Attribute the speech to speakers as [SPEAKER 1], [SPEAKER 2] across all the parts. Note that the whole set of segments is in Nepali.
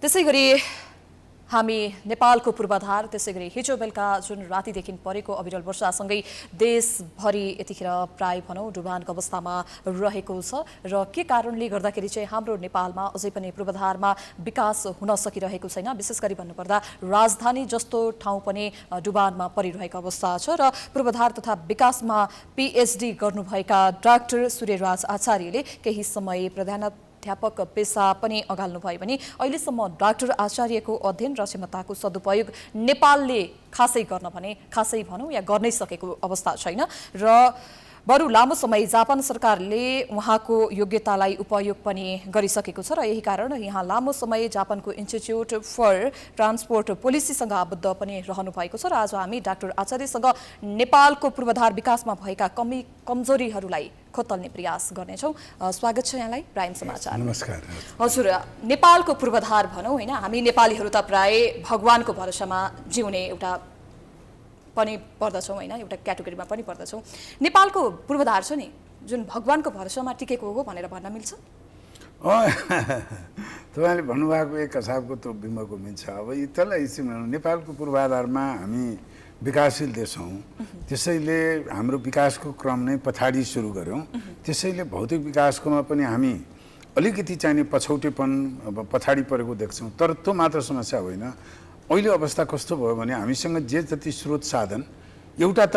[SPEAKER 1] त्यसैगरी हामी नेपालको पूर्वाधार त्यसैगरी हिजो बेलुका जुन रातिदेखि परेको अविरल वर्षासँगै देशभरि यतिखेर प्राय भनौँ डुबानको अवस्थामा रहेको छ र के कारणले गर्दाखेरि चाहिँ हाम्रो नेपालमा अझै पनि पूर्वाधारमा विकास हुन सकिरहेको छैन। विशेष गरी भन्नुपर्दा राजधानी जस्तो ठाउँ पनि डुबानमा परिरहेको अवस्था छ र पूर्वाधार तथा विकासमा पीएचडी गर्नुभएका डाक्टर सूर्यराज आचार्यले केही समय प्राध्यापक पेसा पनि अगाल्नु भयो भने अहिलेसम्म डाक्टर आचार्यको अध्ययन र क्षमताको सदुपयोग नेपालले खासै भनौँ या गर्नै सकेको अवस्था छैन र बरु लामो समय जापान सरकारले उहाँको योग्यतालाई उपयोग पनि गरिसकेको छ र यही कारण यहाँ लामो समय जापानको इन्स्टिच्युट फर ट्रान्सपोर्ट पोलिसीसँग आबद्ध पनि रहनु भएको छ र आज हामी डाक्टर आचार्यसँग नेपालको पूर्वाधार विकासमा भएका कमजोरीहरूलाई खोतल्ने प्रयास गर्नेछौँ। स्वागत छ यहाँलाई प्राइम समाचार।
[SPEAKER 2] नमस्कार।
[SPEAKER 1] हजुर, नेपालको पूर्वाधार भनौँ होइन, हामी नेपालीहरू त प्राय भगवानको भरोसामा जिउने एउटा पनि पर्दछौँ होइन, एउटा क्याटेगोरीमा पनि पर्दछौँ। नेपालको पूर्वाधार छ नि जुन भगवानको भरोसामा टिकेको हो भनेर भन्न मिल्छ?
[SPEAKER 2] तपाईँले भन्नुभएको एक हिसाबको त्यो बिम्बको मिल्छ। अब त्यसलाई नेपालको पूर्वाधारमा हामी विकासशील देश हौँ, त्यसैले हाम्रो विकासको क्रम नै पछाडि सुरु गऱ्यौँ। त्यसैले भौतिक विकासकोमा पनि हामी अलिकति चाहिने पछौटेपन पछाडि परेको देख्छौँ। तर त्यो मात्र समस्या होइन। अहिले अवस्था कस्तो भयो भने हामीसँग जे जति स्रोत साधन, एउटा त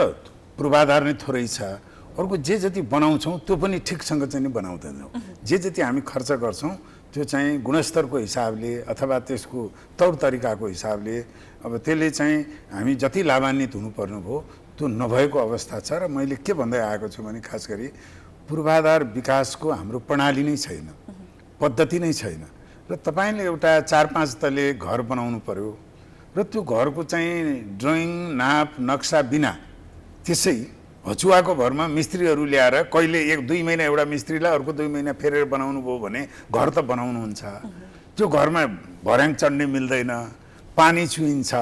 [SPEAKER 2] पूर्वाधार नै थोरै छ, अर्को जे जति बनाउँछौँ त्यो पनि ठिकसँग चाहिँ बनाउँदैनौँ। जे जति हामी खर्च गर्छौँ त्यो चाहिँ गुणस्तरको हिसाबले अथवा त्यसको तौर तरिकाको हिसाबले अब त्यसले चाहिँ हामी जति लाभान्वित हुनुपर्ने भयो त्यो नभएको अवस्था छ। र मैले के भन्दै आएको छु भने खास गरी पूर्वाधार विकासको हाम्रो प्रणाली नै छैन, पद्धति नै छैन। र तपाईँले एउटा 4-5 तले घर बनाउनु पर्यो र त्यो घरको चाहिँ ड्रइङ नाप नक्सा बिना त्यसै हचुवाको भरमा मिस्त्रीहरू ल्याएर कहिले 1-2 महिना एउटा मिस्त्रीलाई अर्को 2 महिना फेरेर बनाउनु भयो भने घर त बनाउनुहुन्छ। त्यो घरमा भर्याङ चढ्ने मिल्दैन, पानी छुइन्छ,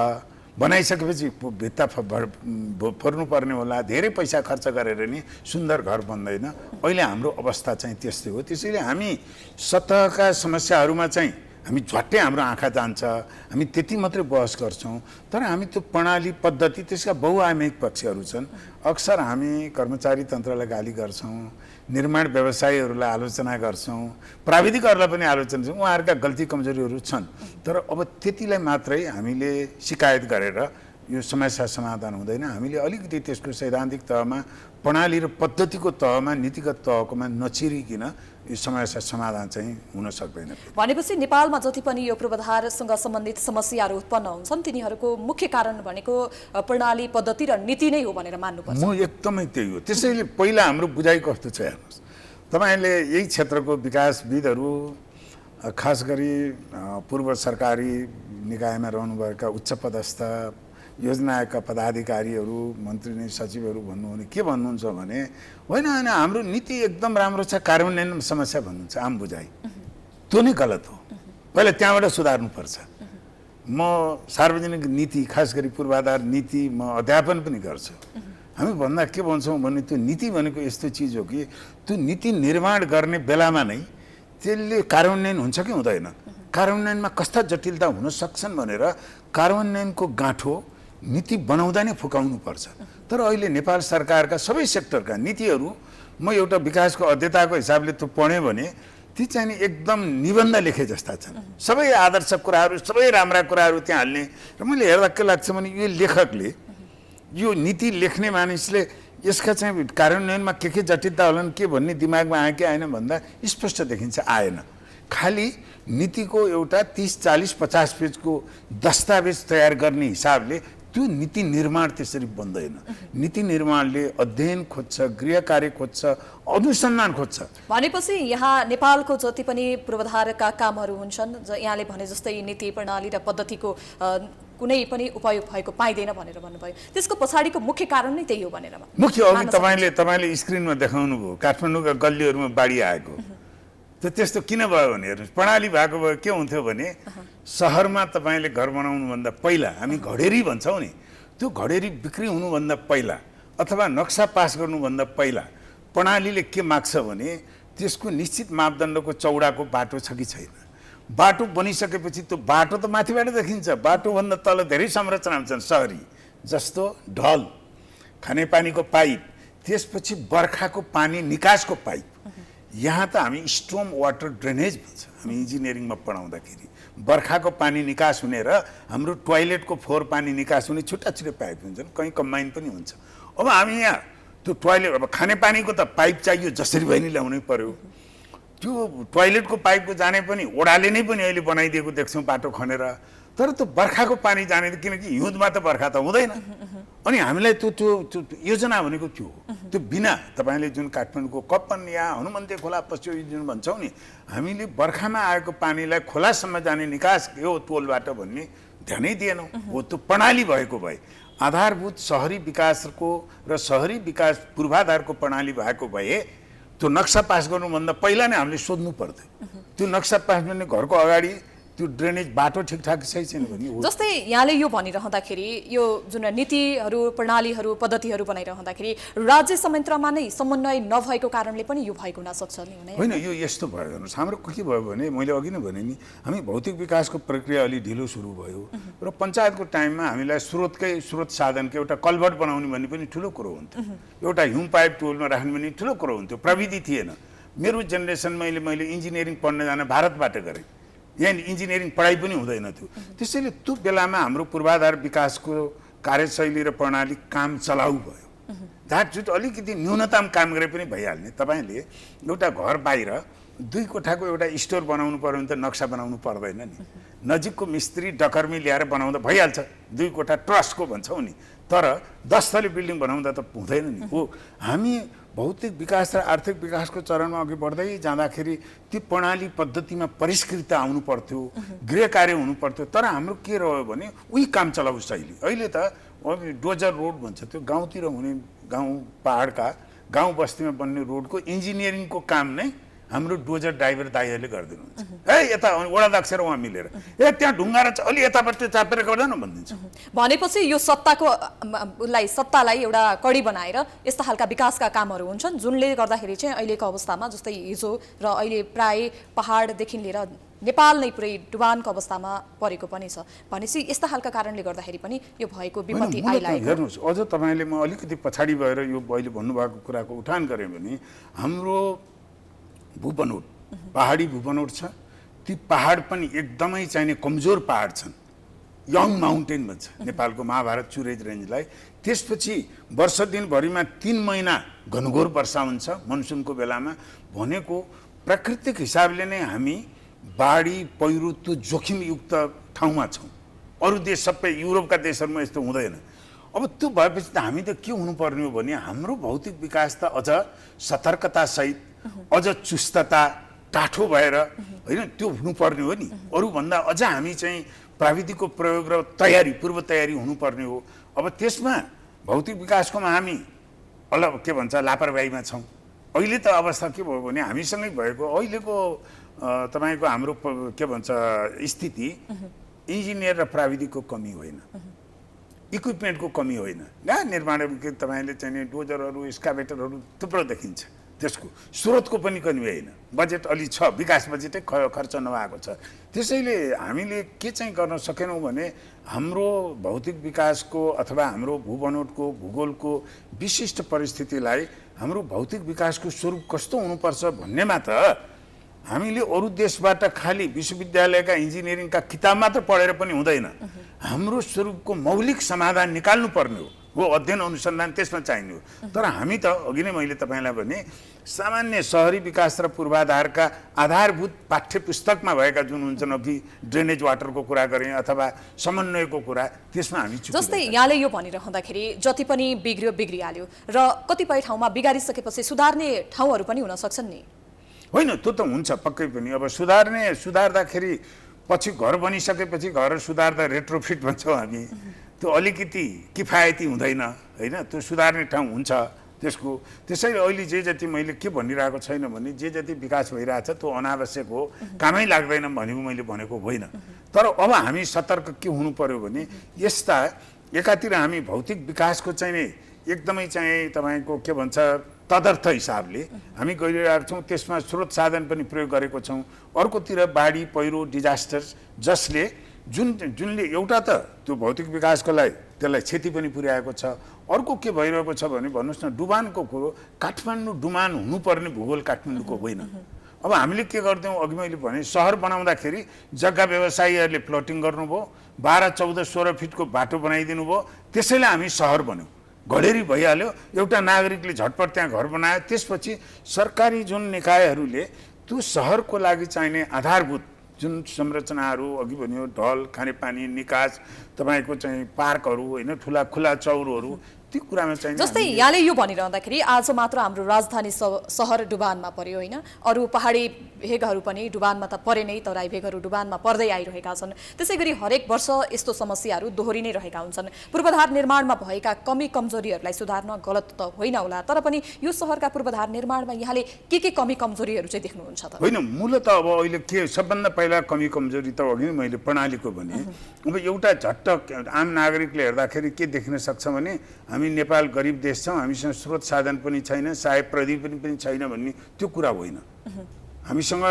[SPEAKER 2] बनाइसकेपछि भित्ता फोर्नु पर्ने होला, धेरै पैसा खर्च गरेर नि सुन्दर घर बन्दैन। अहिले हाम्रो अवस्था चाहिँ त्यस्तै हो। त्यसैले हामी सतहका समस्याहरूमा चाहिँ हामी झट्टै हाम्रो आँखा जान्छ, हामी त्यति मात्रै बहस गर्छौँ। तर हामी त्यो प्रणाली पद्धति त्यसका बहुआयामिक पक्षहरू छन्। अक्सर हामी कर्मचारी तन्त्रलाई गाली गर्छौँ, निर्माण व्यवसायीहरूलाई आलोचना गर्छौँ, प्राविधिकहरूलाई पनि आलोचना गर्छौँ, उहाँहरूका गल्ती कमजोरीहरू छन्। तर अब त्यतिलाई मात्रै हामीले सिकायत गरेर यो समस्या समाधान हुँदैन। हामीले अलिकति त्यसको सैद्धान्तिक तहमा, प्रणाली र पद्धतिको तहमा, नीतिगत तहकोमा नचिरिकन यो समस्या समाधान चाहिँ हुन सक्दैन।
[SPEAKER 1] भनेपछि नेपालमा जति पनि यो पूर्वाधारसँग सम्बन्धित समस्याहरू उत्पन्न हुन्छन् तिनीहरूको मुख्य कारण भनेको प्रणाली पद्धति र नीति नै हो भनेर मान्नुपर्छ।
[SPEAKER 2] म एकदमै त्यही हो। त्यसैले पहिला हाम्रो बुझाइ कस्तो छ हेर्नुहोस्, तपाईँले यही क्षेत्रको विकासविदहरू, खास गरी पूर्व सरकारी निकायमा रहनुभएका उच्च पदस्थ योजनाका पदाधिकारीहरू, मन्त्री सचिवहरू भन्नुहुने के भन्नुहुन्छ भने होइन हाम्रो नीति एकदम राम्रो छ, कार्यान्वयनमा समस्या भन्नुहुन्छ। आम बुझाइ त्यो नै गलत हो। पहिला त्यहाँबाट सुधार्नुपर्छ। म सार्वजनिक नीति, खास गरी पूर्वाधार नीति म अध्यापन पनि गर्छु। हामी भन्दा के भन्छौँ भने त्यो नीति भनेको यस्तो चिज हो कि त्यो नीति निर्माण गर्ने बेलामा नै त्यसले कार्यान्वयन हुन्छ कि हुँदैन, कार्यान्वयनमा कस्ता जटिलता हुन सक्छन् भनेर कार्यान्वयनको गाँठो नीति बनाउँदा नै फुकाउनु पर्छ। तर अहिले नेपाल सरकारका सबै सेक्टरका नीतिहरू म एउटा विकासको अध्येताको हिसाबले त्यो पढेँ भने ती चाहिँ एकदम निबन्ध लेखे जस्ता छन्। सबै आदर्श कुराहरू, सबै राम्रा कुराहरू त्यहाँ हाल्ने। र मैले हेर्दा के लाग्छ भने यो लेखकले, यो नीति लेख्ने मानिसले यसका चाहिँ कार्यान्वयनमा के जटिलता होलान् के भन्ने दिमागमा आयो कि आएन भन्दा स्पष्ट देखिन्छ, आएन। खालि नीतिको एउटा 30-40-50 पेजको दस्तावेज तयार गर्ने हिसाबले त्यो नीति निर्माण त्यसरी बन्दैन। नीति निर्माणले अध्ययन खोज्छ, गृह कार्य खोज्छ, अनुसन्धान खोज्छ।
[SPEAKER 1] भनेपछि यहाँ नेपालको जति पनि पूर्वाधारका कामहरू हुन्छन्, यहाँले भने जस्तै नीति प्रणाली र पद्धतिको कुनै पनि उपयोग भएको पाइँदैन भनेर भन्नुभयो, त्यसको पछाडिको मुख्य कारण नै त्यही हो भनेर
[SPEAKER 2] मुख्य अघि तपाईँले स्क्रिनमा देखाउनु भयो काठमाडौँका गल्लीहरूमा बाढी आएको। त्यस्तो किन भयो भने हेर्नुहोस्, प्रणाली भएको भए के हुन्थ्यो भने सहरमा तपाईँले घर बनाउनुभन्दा पहिला, हामी घडेरी भन्छौँ नि, त्यो घडेरी बिक्री हुनुभन्दा पहिला अथवा नक्सा पास गर्नुभन्दा पहिला प्रणालीले के माग्छ भने त्यसको निश्चित मापदण्डको चौडाको बाटो छ कि छैन, बाटो बनिसकेपछि त्यो बाटो त माथिबाट देखिन्छ, बाटोभन्दा तल धेरै संरचनाहरू छन् सहरी, जस्तो ढल, खानेपानीको पाइप, त्यसपछि बर्खाको पानी निकासको पाइप। यहाँ त हामी स्टोम वाटर ड्रेनेज भन्छ हामी इन्जिनियरिङमा पढाउँदाखेरि। बर्खाको पानी निकास हुने र हाम्रो टोयलेटको फोहोर पानी निकास हुने छुट्टा छुट्टै पाइप हुन्छन्, कहीँ कम्बाइन पनि हुन्छ। अब हामी यहाँ त्यो टोयलेट, अब खानेपानीको त पाइप चाहियो, जसरी भए नि ल्याउनै पर्यो। त्यो टोयलेटको पाइपको जाने पनि ओडाले नै पनि अहिले बनाइदिएको देख्छौँ बाटो खनेर। तर त्यो बर्खाको पानी जाने, किनकि हिउँदमा त बर्खा त हुँदैन। अनि हामीलाई त्यो योजना भनेको त्यो हो। त्यो बिना तपाईँले जुन काठमाडौँको कप्पन या हनुमन्ते खोला पस्यो जुन भन्छौँ नि, हामीले बर्खामा आएको पानीलाई खोलासम्म जाने निकास यो टोलबाट भन्ने ध्यानै दिएनौँ। हो त्यो प्रणाली भएको भए, आधारभूत सहरी विकासको र सहरी विकास पूर्वाधारको प्रणाली भएको भए त्यो नक्सा पास गर्नुभन्दा पहिला नै हामीले सोध्नु पर्थ्यो। त्यो नक्सा पास गर्ने घरको अगाडि त्यो ड्रेनेज बाटो ठिकठाक सही छैन भने।
[SPEAKER 1] जस्तै यहाँले यो भनिरहँदाखेरि यो जुन नीतिहरू प्रणालीहरू पद्धतिहरू बनाइरहँदाखेरि राज्य संयन्त्रमा नै समन्वय नभएको कारणले पनि यो भएको हुनसक्छ नि
[SPEAKER 2] होइन। यो यस्तो भयो हेर्नुहोस्, हाम्रो के भयो भने मैले अघि नै भने नि, हामी भौतिक विकासको प्रक्रिया अलि ढिलो सुरु भयो र पञ्चायतको टाइममा हामीलाई स्रोत साधनको एउटा कल्भर्ट बनाउने भन्ने पनि ठुलो कुरो हुन्थ्यो, एउटा ह्युम पाइप टोलमा राख्ने पनि ठुलो कुरो हुन्थ्यो। प्रविधि थिएन। मेरो जेनेरेसनमा मैले इन्जिनियरिङ पढ्न जान भारतबाट गरेँ, यहाँ इन्जिनियरिङ पढाइ पनि हुँदैन थियो। त्यसैले त्यो बेलामा हाम्रो पूर्वाधार विकासको कार्यशैली र प्रणाली काम चलाउ भयो। झाटझुट अलिकति न्यूनतम काम गरे पनि भइहाल्ने। तपाईँले एउटा घर बाहिर 2 कोठाको एउटा स्टोर बनाउनु पर्यो भने त नक्सा बनाउनु पर्दैन नि, नजिकको मिस्त्री डकर्मी ल्याएर बनाउँदा भइहाल्छ। 2 कोठा ट्रस्टको भन्छौँ नि, तर 10 तले बिल्डिङ बनाउँदा त हुँदैन नि। हो, हामी भौतिक विकास र आर्थिक विकासको चरणमा अघि बढ्दै जाँदाखेरि त्यो प्रणाली पद्धतिमा परिष्कृत आउनु पर्थ्यो, गृह कार्य हुनु पर्थ्यो। तर हाम्रो के रह्यो भने उही काम चलाउ शैली। अहिले त डोजर रोड भन्छ, त्यो गाउँतिर हुने, गाउँ पहाडका गाउँ बस्तीमा बन्ने रोडको इन्जिनियरिङको काम नै हाम्रो डोजर ड्राइभर दाइहरूले गरिदिनुहुन्छ। यता वडाध्यक्ष र उहाँ मिलेर त्यहाँ ढुङ्गा र अलि यतापट्टि चापेर गर्दैन भनिदिन्छ।
[SPEAKER 1] भनेपछि यो सत्तालाई एउटा कडी बनाएर यस्ता खालका विकासका कामहरू हुन्छन् जुनले गर्दाखेरि चाहिँ अहिलेको अवस्थामा, जस्तै हिजो र अहिले प्राय पहाडदेखि लिएर नेपाल नै पुरै डुबानको अवस्थामा परेको पनि छ। भनेपछि यस्ता खालका कारणले गर्दाखेरि पनि यो भएको विपत्ति आइलागेको।
[SPEAKER 2] हेर्नुहोस्, अझ तपाईँले म अलिकति पछाडि भएर यो अहिले भन्नुभएको कुराको उठान गरेँ भने हाम्रो भूबनोट, पहाडी भूबनोट छ। ती पहाड पनि एकदमै चाहिने कमजोर पहाड छन्। यङ माउन्टेन भन्छ नेपालको महाभारत चुरेज रेन्जलाई। त्यसपछि वर्ष दिनभरिमा 3 महिना घनघोर वर्षा हुन्छ मनसुनको बेलामा। भनेको प्राकृतिक हिसाबले नै हामी बाढी पहिरो त्यो जोखिमयुक्त ठाउँमा छौँ। अरू देश सबै युरोपका देशहरूमा यस्तो हुँदैन। अब त्यो भएपछि त हामी त के हुनुपर्ने हो भने हाम्रो भौतिक विकास त अझ सतर्कतासहित, अझ चुस्तता टाठो भएर होइन त्यो हुनुपर्ने हो नि। अरूभन्दा अझ हामी चाहिँ प्राविधिकको प्रयोग र तयारी, पूर्व तयारी हुनुपर्ने हो। अब त्यसमा भौतिक विकासकोमा हामी के भन्छ लापरवाहीमा छौँ। अहिले त अवस्था के भयो भने हामीसँगै भएको अहिलेको तपाईँको हाम्रो के भन्छ स्थिति इन्जिनियर र प्राविधिकको कमी होइन, इक्विपमेन्टको कमी होइन। यहाँ निर्माण तपाईँले चाहिँ डोजरहरू, एक्सकाभेटरहरू थुप्रो देखिन्छ। त्यसको स्रोतको पनि कमी होइन, बजेट अलि छ, विकास बजेटै खर्च नभएको छ। त्यसैले हामीले के चाहिँ गर्न सकेनौँ भने हाम्रो भौतिक विकासको अथवा हाम्रो भूबनोटको भूगोलको विशिष्ट परिस्थितिलाई हाम्रो भौतिक विकासको स्वरूप कस्तो हुनुपर्छ भन्नेमा त हामीले अरू देशबाट खालि विश्वविद्यालयका इन्जिनियरिङका किताब मात्र पढेर पनि हुँदैन। हाम्रो स्वरूपको मौलिक समाधान निकाल्नु पर्ने हो, अध्ययन अनुसन्धान त्यसमा चाहिने हो। तर हामी त अघि नै मैले तपाईँलाई भने सामान्य सहरी विकास र पूर्वाधारका आधारभूत पाठ्य पुस्तकमा भएका जुन हुन्छन्, अघि ड्रेनेज वाटरको कुरा गरेँ अथवा समन्वयको कुरा, त्यसमा हामी
[SPEAKER 1] जस्तै यहाँले यो भनिरहँदाखेरि जति पनि बिग्रिहाल्यो र कतिपय ठाउँमा बिगारिसकेपछि सुधार्ने ठाउँहरू पनि हुन सक्छन् नि।
[SPEAKER 2] होइन, त्यो त हुन्छ पक्कै पनि। अब सुधार्दाखेरि पछि घर बनिसकेपछि घर सुधार्दा रेट्रोफिट भन्छौँ हामी, त्यो अलिकति किफायती हुँदैन होइन, त्यो सुधार्ने ठाउँ हुन्छ त्यसको। त्यसैले अहिले जे जति मैले के भनिरहेको छैन भने जे जति विकास भइरहेछ त्यो अनावश्यक हो, कामै लाग्दैन भनेको मैले भनेको होइन। तर अब हामी सतर्क के हुनु पर्यो भने यस्ता एकातिर हामी भौतिक विकासको चाहिँ एकदमै चाहिँ तपाईँको के भन्छ तदर्थ हिसाबले हामी गरिरहेका छौँ। त्यसमा स्रोत साधन पनि प्रयोग गरेको छौँ। अर्कोतिर बाढी पहिरो डिजास्टर्स जसले जुनले एउटा त त्यो भौतिक विकासको लागि त्यसलाई क्षति पनि पुर्याएको छ। अर्को के भइरहेको छ भने भन्नुहोस् न, डुबानको कुरो काठमाडौँ डुबान हुनुपर्ने भूगोल काठमाडौँको होइन। अब हामीले के गर्दैछौँ, अघि मैले भने सहर बनाउँदाखेरि जग्गा व्यवसायीहरूले प्लटिङ गर्नुभयो, 12, 14, 16 फिटको बाटो बनाइदिनु भयो, त्यसैले हामी सहर बन्यौँ, घडेरी भइहाल्यो। एउटा नागरिकले झटपट त्यहाँ घर बनायो। त्यसपछि सरकारी जुन निकायहरूले त्यो सहरको लागि चाहिने आधारभूत जुन संरचनाहरू अघि भन्यो, ढल, खानेपानी, निकास, तपाईँको चाहिँ पार्कहरू होइन, ठुला खुला चौरहरू, त्यो कुरामा चाहिँ
[SPEAKER 1] जस्तै यहाँले यो भनिरहँदाखेरि आज मात्र हाम्रो राजधानी सहर डुबानमा पर्यो होइन, अरू पहाडी भेगहरू पनि डुबानमा त परे नै, तराई भेगहरू डुबानमा पर्दै आइरहेका छन्। त्यसै गरी हरेक वर्ष यस्तो समस्याहरू दोहोरी नै रहेका हुन्छन्। पूर्वाधार निर्माणमा भएका कमी कमजोरीहरूलाई सुधार्न गलत त होइन होला, तर पनि यो सहरका पूर्वाधार निर्माणमा यहाँले के कमी कमजोरीहरू चाहिँ देख्नुहुन्छ त?
[SPEAKER 2] होइन, मूलत अब अहिले के सबभन्दा पहिला कमी कमजोरी त अघि मैले प्रणालीको भने, अब एउटा झट्ट आम नागरिकले हेर्दाखेरि के देखिन सक्छ भने हामी नेपाल गरिब देश छौँ, हामीसँग स्रोत साधन पनि छैन, सहायक प्रविधि पनि छैन भन्ने त्यो कुरा होइन। हामीसँग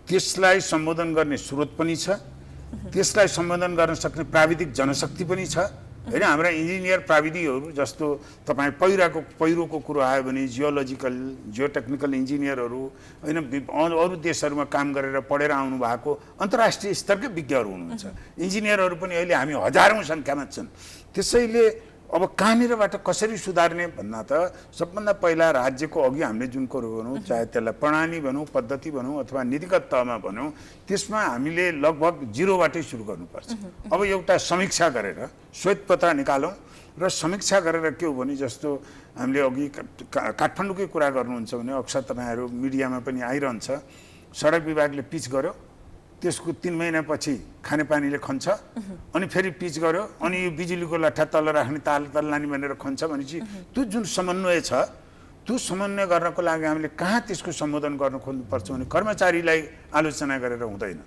[SPEAKER 2] त्यसलाई सम्बोधन गर्ने स्रोत पनि छ, त्यसलाई सम्बोधन गर्न सक्ने प्राविधिक जनशक्ति पनि छ होइन। हाम्रा इन्जिनियर प्राविधिकहरू जस्तो तपाईँ पहिरोको कुरो आयो भने जियोलोजिकल जियोटेक्निकल इन्जिनियरहरू होइन, अरू देशहरूमा काम गरेर पढेर आउनु भएको अन्तर्राष्ट्रिय स्तरकै विज्ञहरू हुनुहुन्छ। इन्जिनियरहरू पनि अहिले हामी हजारौँ सङ्ख्यामा छन्। त्यसैले अब कहाँनिरबाट कसरी सुधार्ने भन्दा त सबभन्दा पहिला राज्यको अघि हामीले जुन कुरो भनौँ, चाहे त्यसलाई प्रणाली भनौँ, पद्धति भनौँ अथवा नीतिगत तहमा भनौँ, त्यसमा हामीले लगभग जिरोबाटै सुरु गर्नुपर्छ। अब एउटा समीक्षा गरेर श्वेतपत्र निकालौँ र समीक्षा गरेर के हो भने, जस्तो हामीले अघि काठमाडौँकै कुरा गर्नुहुन्छ भने अक्सर तपाईँहरू मिडियामा पनि आइरहन्छ, सडक विभागले पिच गर्यो, त्यसको 3 महिनापछि खानेपानीले खन्छ, अनि फेरि पिच गर्यो, अनि यो बिजुलीको लट्ठा तल राख्ने ताल लाने भनेर खन्छ भनेपछि त्यो जुन समन्वय छ, त्यो समन्वय गर्नको लागि हामीले कहाँ त्यसको सम्बोधन गर्न खोज्नुपर्छ भने कर्मचारीलाई आलोचना गरेर हुँदैन,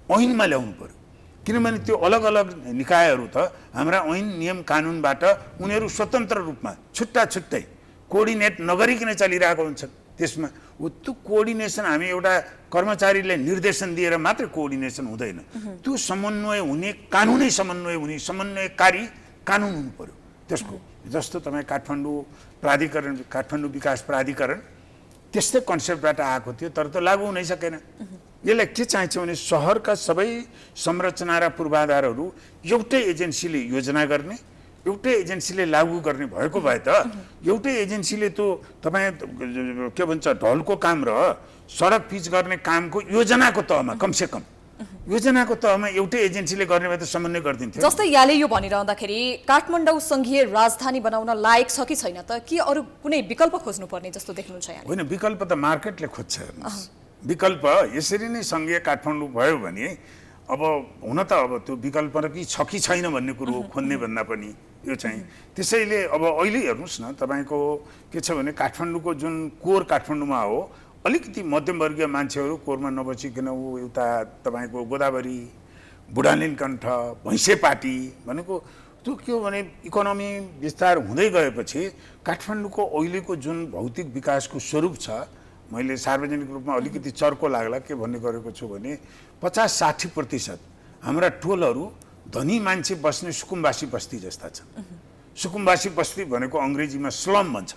[SPEAKER 2] ऐनमा ल्याउनु पर्यो। किनभने त्यो अलग अलग निकायहरू त हाम्रा ऐन नियम कानुनबाट उनीहरू स्वतन्त्र रूपमा छुट्टा छुट्टै कोअर्डिनेट नगरिकन चलिरहेको हुन्छन्। त्यसमा त्यो कोअर्डिनेसन हामी एउटा कर्मचारीलाई निर्देशन दिएर मात्रै कोअर्डिनेसन हुँदैन, त्यो समन्वय हुने, कानुनै समन्वय हुने, समन्वयकारी कानुन हुनु पर्यो त्यसको। जस्तो तपाईँ काठमाडौँ प्राधिकरण, काठमाडौँ विकास प्राधिकरण त्यस्तै कन्सेप्टबाट आएको थियो, तर त लागू हुनै सकेन। यसलाई के चाहिन्छ भने सहरका सबै संरचना र पूर्वाधारहरू एउटै एजेन्सीले योजना गर्ने, एउटै एजेन्सीले लागू गर्ने भएको भए त एउटै एजेन्सीले त्यो तपाईँ के भन्छ ढलको काम र सडक पिच गर्ने कामको योजनाको तहमा कमसेकम योजनाको तहमा एउटै एजेन्सीले गर्ने भए त समन्वय गरिदिन्थ्यो।
[SPEAKER 1] जस्तै यहाँले यो भनिरहँदाखेरि काठमाडौँ संघीय राजधानी बनाउन लायक छ कि छैन त, कि अरू कुनै विकल्प खोज्नुपर्ने जस्तो देख्नुहुन्छ यहाँले?
[SPEAKER 2] होइन, विकल्प त मार्केटले खोज्छ। हेर्नुहोस्, विकल्प यसरी नै संघीय काठमाडौँ भयो भने अब हुन त अब त्यो विकल्प कि छैन भन्ने कुरो खोज्ने भन्दा पनि यो चाहिँ त्यसैले अब अहिले हेर्नुहोस् न, तपाईँको के छ भने काठमाडौँको जुन कोर काठमाडौँमा हो, अलिकति मध्यमवर्गीय मान्छेहरू कोरमा नबसिकन ऊ उता तपाईँको गोदावरी, बुढानीलकण्ठ, भैँसेपाटी भनेको त्यो के हो भने इकोनोमी विस्तार हुँदै गएपछि काठमाडौँको अहिलेको जुन भौतिक विकासको स्वरूप छ, मैले सार्वजनिक रूपमा अलिकति चर्को लाग्ला के भन्ने गरेको छु भने 50-60% हाम्रा टोलहरू धनी मान्छे बस्ने सुकुम्बासी बस्ती जस्ता छन्। सुकुम्बासी बस्ती भनेको अङ्ग्रेजीमा स्लम भन्छ,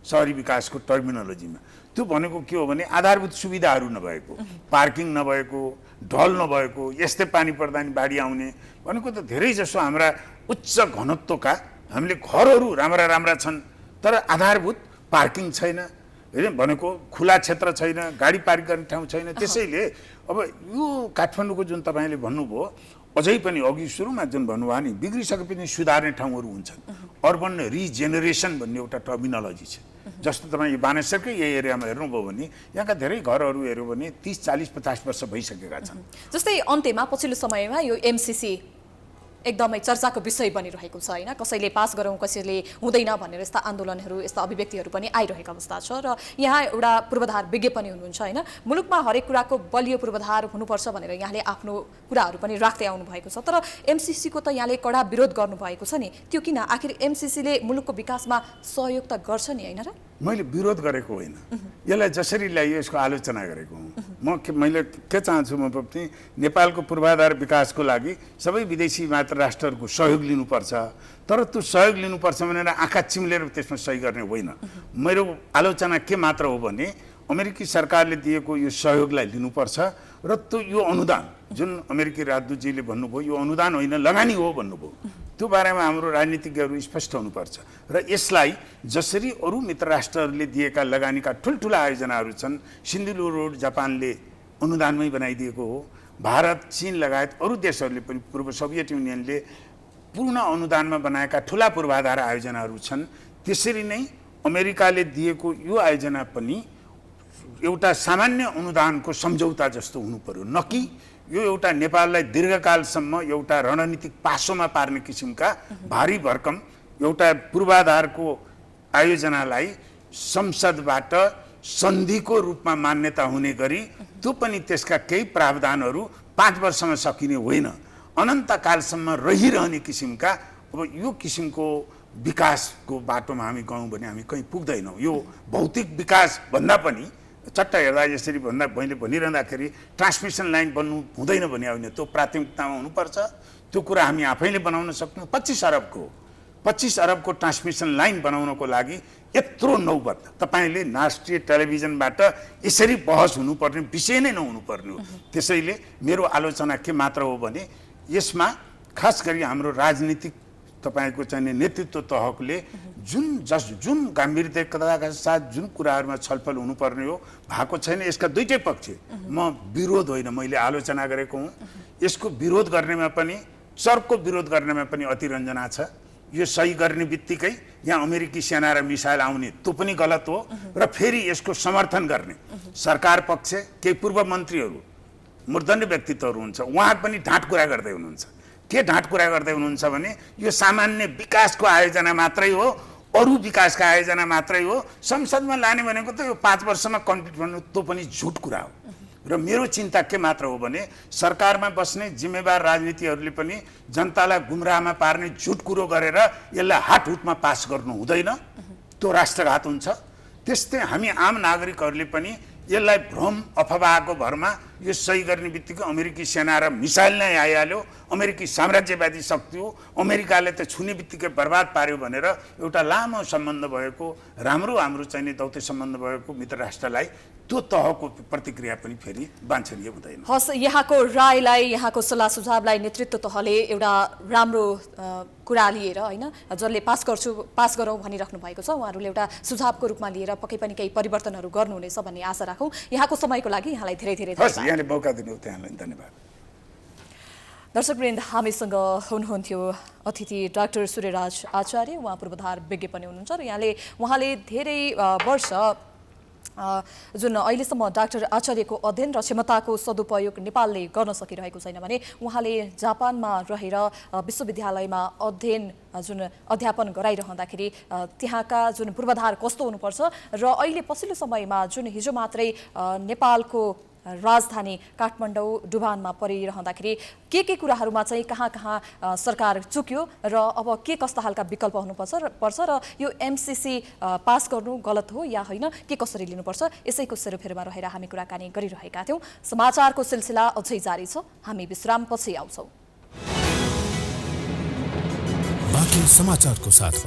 [SPEAKER 2] सहरी विकासको टर्मिनोलोजीमा। त्यो भनेको के हो भने आधारभूत सुविधाहरू नभएको, पार्किङ नभएको, ढल नभएको, यस्तै पानी पर्दा नि बाढी आउने भनेको त धेरै जसो हाम्रा उच्च घनत्वका हामीले घरहरू राम्रा राम्रा छन्, तर आधारभूत पार्किङ छैन होइन, भनेको खुला क्षेत्र छैन, गाडी पार्क गर्ने ठाउँ छैन। त्यसैले अब यो काठमाडौँको जुन तपाईँले भन्नुभयो, अझै पनि अघि सुरुमा जुन भन्नुभयो नि बिग्रिसके पनि सुधार्ने ठाउँहरू हुन्छन्। अर्बन रिजेनेरेसन भन्ने एउटा टर्मिनोलोजी छ। जस्तो तपाईँ यो बानेश्वरकै यही एरियामा हेर्नुभयो भने यहाँका धेरै घरहरू हेऱ्यो भने 30, 40, 50 वर्ष भइसकेका छन्।
[SPEAKER 1] जस्तै अन्त्यमा पछिल्लो समयमा यो एमसिसी एकदमै चर्चाको विषय बनिरहेको छ होइन, कसैले पास गरौँ कसैले हुँदैन भनेर यस्ता आन्दोलनहरू यस्ता अभिव्यक्तिहरू पनि आइरहेको अवस्था छ। र यहाँ एउटा पूर्वाधार विज्ञ पनि हुनुहुन्छ होइन, मुलुकमा हरेक कुराको बलियो पूर्वाधार हुनुपर्छ भनेर यहाँले आफ्नो कुराहरू पनि राख्दै आउनु भएको छ। तर एमसीसीको त यहाँले कडा विरोध गर्नुभएको छ नि, त्यो किन? आखिर एमसीसीले मुलुकको विकासमा सहयोग त गर्छ नि होइन र?
[SPEAKER 2] मैले विरोध गरेको होइन, यसलाई जसरी ल्याइयो यसको आलोचना गरेको हुँ। मैले के चाहन्छु, म पनि नेपालको पूर्वाधार विकासको लागि सबै विदेशी मात्र राष्ट्रहरूको सहयोग लिनुपर्छ, तर त्यो सहयोग लिनुपर्छ भनेर आँखा चिम्लेर त्यसमा सही गर्ने होइन। मेरो आलोचना के मात्र हो भने अमेरिकी सरकारले दिएको यो सहयोगलाई लिनुपर्छ र त्यो यो अनुदान जुन अमेरिकी राजदूतजीले भन्नुभयो यो अनुदान होइन लगानी हो भन्नुभयो, त्यो बारेमा हाम्रो राजनीतिज्ञहरू स्पष्ट हुनुपर्छ। र यसलाई जसरी अरू मित्र राष्ट्रहरूले दिएका लगानीका ठुल्ठुला आयोजनाहरू छन्, सिन्धुली रोड जापानले अनुदानमै बनाइदिएको हो, भारत चीन लगायत अरू देशहरूले पनि पूर्व सोभियत युनियनले पूर्ण अनुदानमा बनाएका ठुला पूर्वाधार आयोजनाहरू छन्, त्यसरी नै अमेरिकाले दिएको यो आयोजना पनि एउटा सामान्य अनुदानको सम्झौता जस्तो हुनु पर्यो, न कि यो एउटा नेपाललाई दीर्घकालसम्म एउटा रणनीतिक पासोमा पार्ने किसिमका भारी भरकम एउटा पूर्वाधारको आयोजनालाई संसदबाट सन्धिको रूपमा मान्यता हुने गरी त्यो पनि त्यसका केही प्रावधानहरू 5 वर्षमा सकिने होइन, अनन्तकालसम्म रहिरहने किसिमका। अब यो किसिमको विकासको बाटोमा हामी गयौँ भने हामी कहीँ पुग्दैनौँ। यो भौतिक विकास भन्दा पनि चट्ट हेर्दा यसरी भन्दा मैले भनिरहँदाखेरि ट्रान्समिसन लाइन बन्नु हुँदैन भने होइन, त्यो प्राथमिकतामा हुनुपर्छ। त्यो कुरा हामी आफैले बनाउन सक्छौँ। 25 अरबको ट्रान्समिसन लाइन बनाउनको लागि यत्रो नौबत तपाईँले राष्ट्रिय टेलिभिजनबाट यसरी बहस हुनुपर्ने विषय नै नहुनुपर्ने हो। त्यसैले मेरो आलोचना के मात्र हो भने यसमा खास गरी हाम्रो राजनीतिक तपाईँको चाहिँ नेतृत्व तहले जुन गम्भीरताका साथ जुन कुराहरूमा छलफल हुनुपर्ने हो भएको छैन। यसका दुईटै पक्ष, म विरोध होइन, मैले आलोचना गरेको हुँ। यसको विरोध गर्नेमा पनि चर्को विरोध गर्नेमा पनि अतिरञ्जना छ। यो सही गर्ने बित्तिकै यहाँ अमेरिकी सेना र मिसाइल आउने त्यो पनि गलत हो, र फेरि यसको समर्थन गर्ने सरकार पक्ष केही पूर्व मन्त्रीहरू मूर्धन्य व्यक्तित्वहरू हुन्छ, उहाँ पनि ढाँट कुरा गर्दै हुनुहुन्छ। के ढाँट कुरा गर्दै हुनुहुन्छ भने यो सामान्य विकासको आयोजना मात्रै हो, अरू विकासका आयोजना मात्रै हो, संसदमा लाने भनेको त यो 5 वर्षमा कम्प्लिट गर्नु, त्यो पनि झुट कुरा हो। र मेरो चिन्ता के मात्र हो भने सरकारमा बस्ने जिम्मेवार राजनीतिहरूले पनि जनतालाई गुमराहमा पार्ने झुट कुरो गरेर यसलाई हातहुतमा पास गर्नु हुँदैन, त्यो राष्ट्रघात हुन्छ। त्यस्तै हामी आम नागरिकहरूले पनि यसलाई भ्रम अफवाहको भरमा यो सही गर्ने बित्तिकै अमेरिकी सेना र मिसाइल नै आइहाल्यो, अमेरिकी साम्राज्यवादी शक्ति हो, अमेरिकाले त छुने बित्तिकै बर्बाद पार्यो भनेर एउटा लामो सम्बन्ध भएको हाम्रो चाहिने दौत्य सम्बन्ध भएको मित्र राष्ट्रलाई त्यो तहको प्रतिक्रिया पनि फेरि वाञ्छनीय हुँदैन।
[SPEAKER 1] हस्, यहाँको रायलाई, यहाँको सल्लाह सुझावलाई नेतृत्व तहले एउटा राम्रो कुरा लिएर होइन, जसले पास गरौँ भनिराख्नु भएको छ, उहाँहरूले एउटा सुझावको रूपमा लिएर पक्कै पनि केही परिवर्तनहरू गर्नुहुनेछ भन्ने आशा राखौँ। यहाँको समयको लागि यहाँलाई धेरै धेरै धन्यवाद।
[SPEAKER 2] यहाँले मौका दिनु त्यहाँलाई धन्यवाद।
[SPEAKER 1] दर्शकवृन्द, हामीसँग हुनुहुन्थ्यो अतिथि डाक्टर सूर्यराज आचार्य, उहाँ पूर्वाधार विज्ञ पनि हुनुहुन्छ र उहाँले धेरै वर्ष जुन अहिलेसम्म डाक्टर आचार्यको अध्ययन र क्षमताको सदुपयोग नेपालले गर्न सकिरहेको छैन भने उहाँले जापानमा रहेर विश्वविद्यालयमा अध्यापन गराइरहँदाखेरि त्यहाँका जुन पूर्वाधार कस्तो हुनुपर्छ र अहिले पछिल्लो समयमा जुन हिजो मात्रै नेपालको राजधानी काठमाडौँ डुबानमा परिरहँदाखेरि के कुराहरूमा चाहिँ कहाँ सरकार चुक्यो र अब के कस्ता खालका विकल्प हुनुपर्छ र यो एमसीसी पास गर्नु गलत हो या होइन, के कसरी लिनुपर्छ, यसैको सेरोफेरोमा रहेर हामी कुराकानी गरिरहेका थियौँ। समाचारको सिलसिला अझै जारी छ, हामी विश्रामपछि आउँछौँ।
[SPEAKER 3] बाँकी समाचारको साथ